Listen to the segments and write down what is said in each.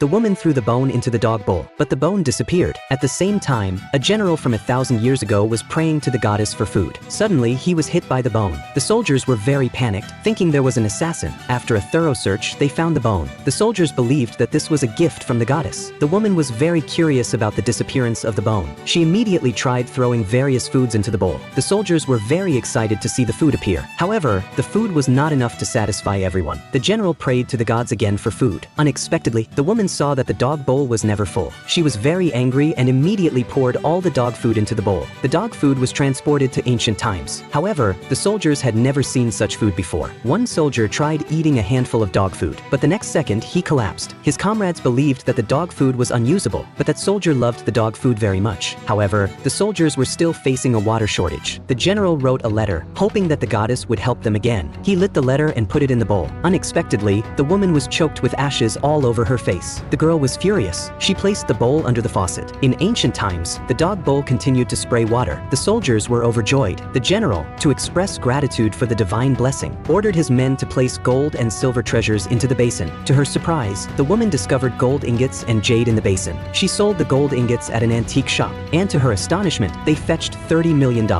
The woman threw the bone into the dog bowl, but the bone disappeared. At the same time, a general from 1,000 years ago was praying to the goddess for food. Suddenly, he was hit by the bone. The soldiers were very panicked, thinking there was an assassin. After a thorough search, they found the bone. The soldiers believed that this was a gift from the goddess. The woman was very curious about the disappearance of the bone. She immediately tried throwing various foods into the bowl. The soldiers were very excited to see the food appear. However, the food was not enough to satisfy everyone. The general prayed to the gods again for food. Unexpectedly, the woman saw that the dog bowl was never full. She was very angry and immediately poured all the dog food into the bowl. The dog food was transported to ancient times. However, the soldiers had never seen such food before. One soldier tried eating a handful of dog food, but the next second he collapsed. His comrades believed that the dog food was unusable, but that soldier loved the dog food very much. However, the soldiers were still facing a water shortage. The general wrote a letter, hoping that the goddess would help them again. He lit the letter and put it in the bowl. Unexpectedly, the woman was choked with ashes all over her face. The girl was furious. She placed the bowl under the faucet. In ancient times, the dog bowl continued to spray water. The soldiers were overjoyed. The general, to express gratitude for the divine blessing, ordered his men to place gold and silver treasures into the basin. To her surprise, the woman discovered gold ingots and jade in the basin. She sold the gold ingots at an antique shop, and to her astonishment, they fetched $30 million.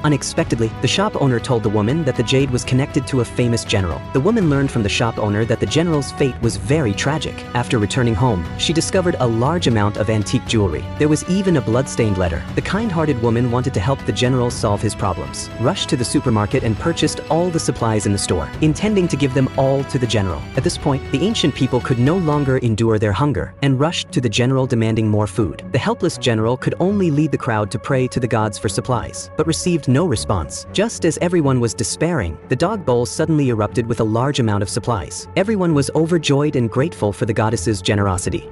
Unexpectedly, the shop owner told the woman that the jade was connected to a famous general. The woman learned from the shop owner that the general's fate was very tragic. After returning home, she discovered a large amount of antique jewelry. There was even a blood-stained letter. The kind-hearted woman wanted to help the general solve his problems, rushed to the supermarket and purchased all the supplies in the store, intending to give them all to the general. At this point, the ancient people could no longer endure their hunger and rushed to the general demanding more food. The helpless general could only lead the crowd to pray to the gods for supplies, but received no response. Just as everyone was despairing, the dog bowl suddenly erupted with a large amount of supplies. Everyone was overjoyed and grateful for the goddess's generosity.